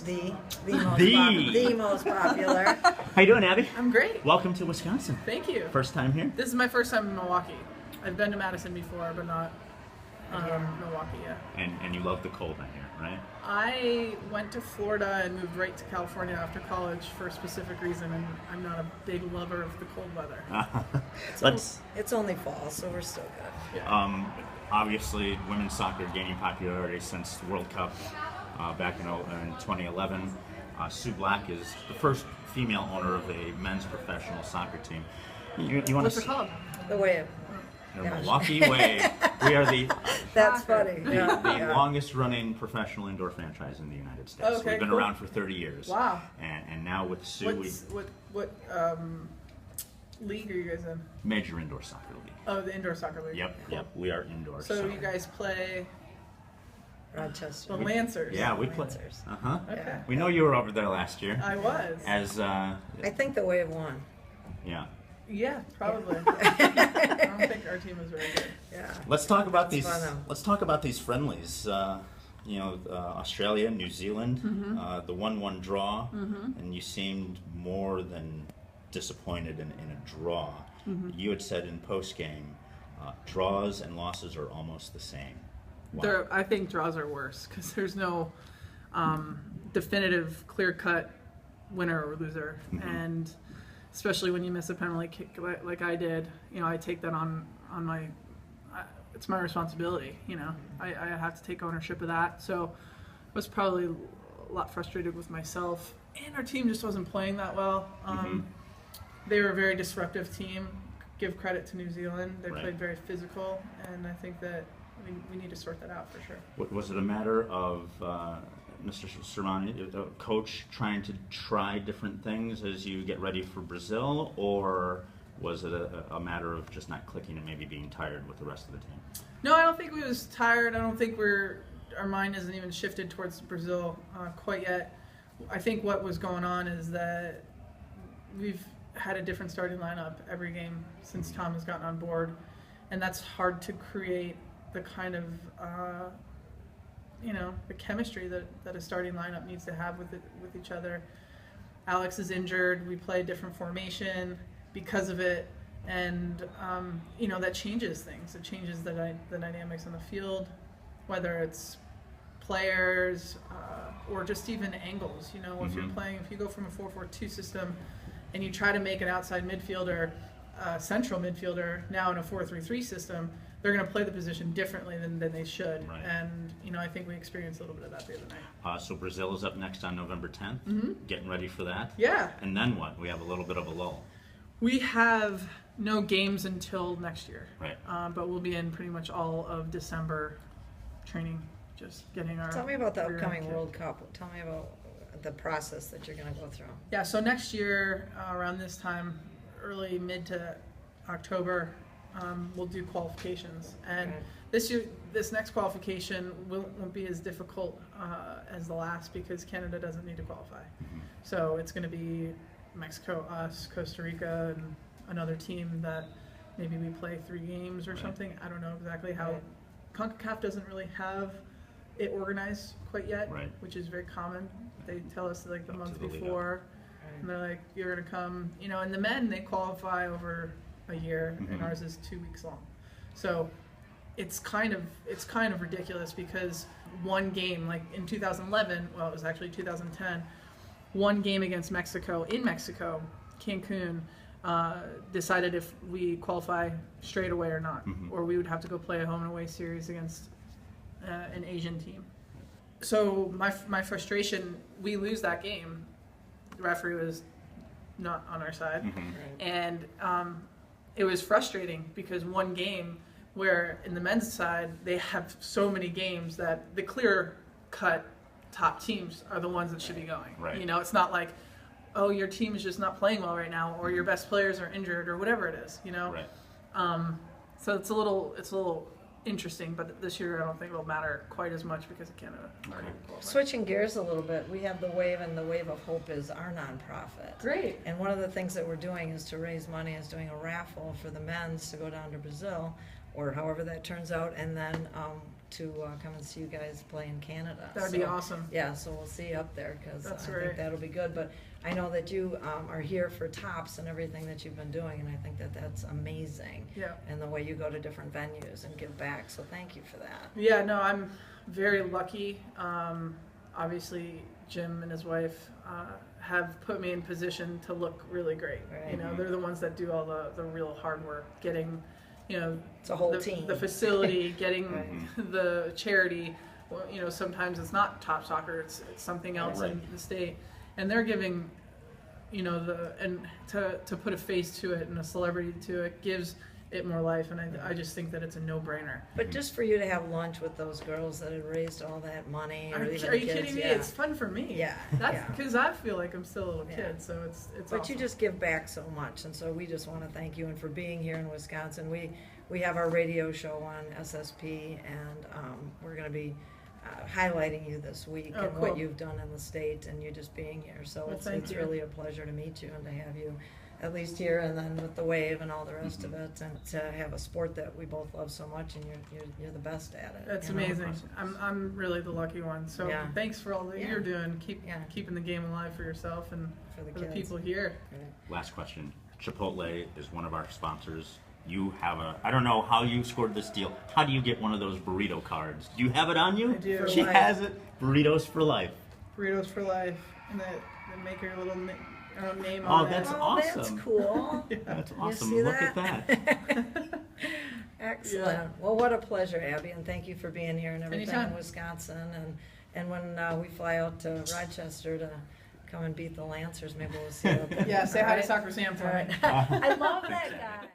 The most popular. How you doing, Abby? I'm great. Welcome to Wisconsin. Thank you. First time here? This is my first time in Milwaukee. I've been to Madison before, but not Milwaukee yet. And you love the cold out here, right? I went to Florida and moved right to California after college for a specific reason, and I'm not a big lover of the cold weather. It's only fall, so we're still good. Yeah. Obviously, women's soccer gaining popularity since the World Cup back in 2011. Sue Black is the first female owner of a men's professional soccer team. You want What's to it called? The Wave. The Milwaukee Wave. We are the That's funny. the longest running professional indoor franchise in the United States. Okay, We've been cool. around for 30 years. Wow. And now with Sue, What league are you guys in? Major Indoor Soccer League. Oh, the indoor soccer league. Yep. We are indoor. So you guys play Rochester. the Lancers. Yeah, we play. Lancers. Okay. Yeah. We know you were over there last year. I was. As I think the Wave won. yeah. Yeah, probably. I don't think our team was very good. Yeah. Let's talk about these. fun, though. Let's talk about these friendlies. Australia, New Zealand, the 1-1 draw, and you seemed more than disappointed in a draw. You had said in post game, draws and losses are almost the same. Wow. I think draws are worse because there's no definitive, clear-cut winner or loser, and especially when you miss a penalty kick like I did, I take that on my. It's my responsibility. I have to take ownership of that. So I was probably a lot frustrated with myself, and our team just wasn't playing that well. They were a very disruptive team. Give credit to New Zealand. They played very physical, and I think that we need to sort that out for sure. Was it a matter of Mr. Sermani, the coach, trying to try different things as you get ready for Brazil, or was it a matter of just not clicking and maybe being tired with the rest of the team? No, I don't think we was tired. I don't think our mind isn't even shifted towards Brazil quite yet. I think what was going on is that we've had a different starting lineup every game since Tom has gotten on board, and that's hard to create the kind of the chemistry that a starting lineup needs to have with each other. Alex is injured. We play a different formation because of it, and that changes things. It changes the dynamics on the field, whether it's players or just even angles. If you go from a 4-4-2 system and you try to make an outside midfielder central midfielder now in a 4-3-3 system, they're going to play the position differently than they should. Right. And I think we experienced a little bit of that the other night. So Brazil is up next on November 10th. Getting ready for that. Yeah. And then what? We have a little bit of a lull. We have no games until next year. Right. But we'll be in pretty much all of December training, just getting our. Tell me about the rear upcoming kit. World Cup. Tell me about the process that you're going to go through. Yeah, so next year, around this time, mid to October, we'll do qualifications. And this next qualification won't be as difficult as the last because Canada doesn't need to qualify. So it's going to be Mexico, us, Costa Rica, and another team that maybe we play 3 games or something. I don't know exactly how. CONCACAF doesn't really have it organized quite yet, which is very common. They tell us like the month before, and they're like, "You're gonna come," And the men, they qualify over a year, and ours is 2 weeks long. So it's kind of ridiculous because one game, like in 2011, well, it was actually 2010, one game against Mexico in Mexico, Cancun, decided if we qualify straight away or not, or we would have to go play a home and away series against an Asian team. So my frustration, we lose that game. The referee was not on our side, and it was frustrating because one game where in the men's side they have so many games that the clear-cut top teams are the ones that should be going. Right. It's not like, oh, your team is just not playing well right now, or your best players are injured, or whatever it is. Right. So it's a little interesting, but this year I don't think it'll matter quite as much because of Canada. Switching gears a little bit, we have the Wave, and the Wave of Hope is our nonprofit. Great. And one of the things that we're doing is to raise money, is doing a raffle for the men's to go down to Brazil. or however that turns out, and then to come and see you guys play in Canada. That'd be awesome. Yeah, so we'll see you up there, because I great. think that'll be good. But I know that you are here for TOPS and everything that you've been doing, and I think that that's amazing. Yeah. And the way you go to different venues and give back, so thank you for that. Yeah, no, I'm very lucky. Obviously, Jim and his wife have put me in position to look really great. Right. You know, they're the ones that do all the real hard work, getting, you know, It's a whole team. the facility, getting Right. the charity. Well, you know, sometimes it's not Top Soccer, it's something else Right. in the state, and they're giving, you know, and to put a face to it and a celebrity to it gives it more life, and I just think that it's a no-brainer. But just for you to have lunch with those girls that had raised all that money, or Are even you the kids, kidding me? yeah. It's fun for me. Yeah, That's yeah. because I feel like I'm still a little Yeah. kid, so it's But awesome. you just give back so much, and so we just want to thank you, and for being here in Wisconsin. We have our radio show on SSP, and we're going to be highlighting you this week Oh, and cool. what you've done in the state, and you just being here. So Well, it's thank you. really a pleasure to meet you and to have you at least here, and then with the wave and all the rest of it, and to have a sport that we both love so much, and you're the best at it. That's you know? amazing. I'm really the lucky one. So Yeah. thanks for all that Yeah. you're doing. Yeah. Keeping the game alive for yourself and For the for the kids. people here. Last question. Chipotle is one of our sponsors. You have I don't know how you scored this deal. How do you get one of those burrito cards? Do you have it on you? I do. She For life. has it. Burritos for life. Burritos for life, and they make her little name Oh, on that's it. Oh, that's awesome. cool. That's You awesome. see Look at that. Excellent. Yeah. Well, what a pleasure, Abby, and thank you for being here and everything Anytime. in Wisconsin. And when we fly out to Rochester to come and beat the Lancers, maybe we'll see you up there. Yeah, say hi to All right? Soccer Sam for All me. right. I love that guy.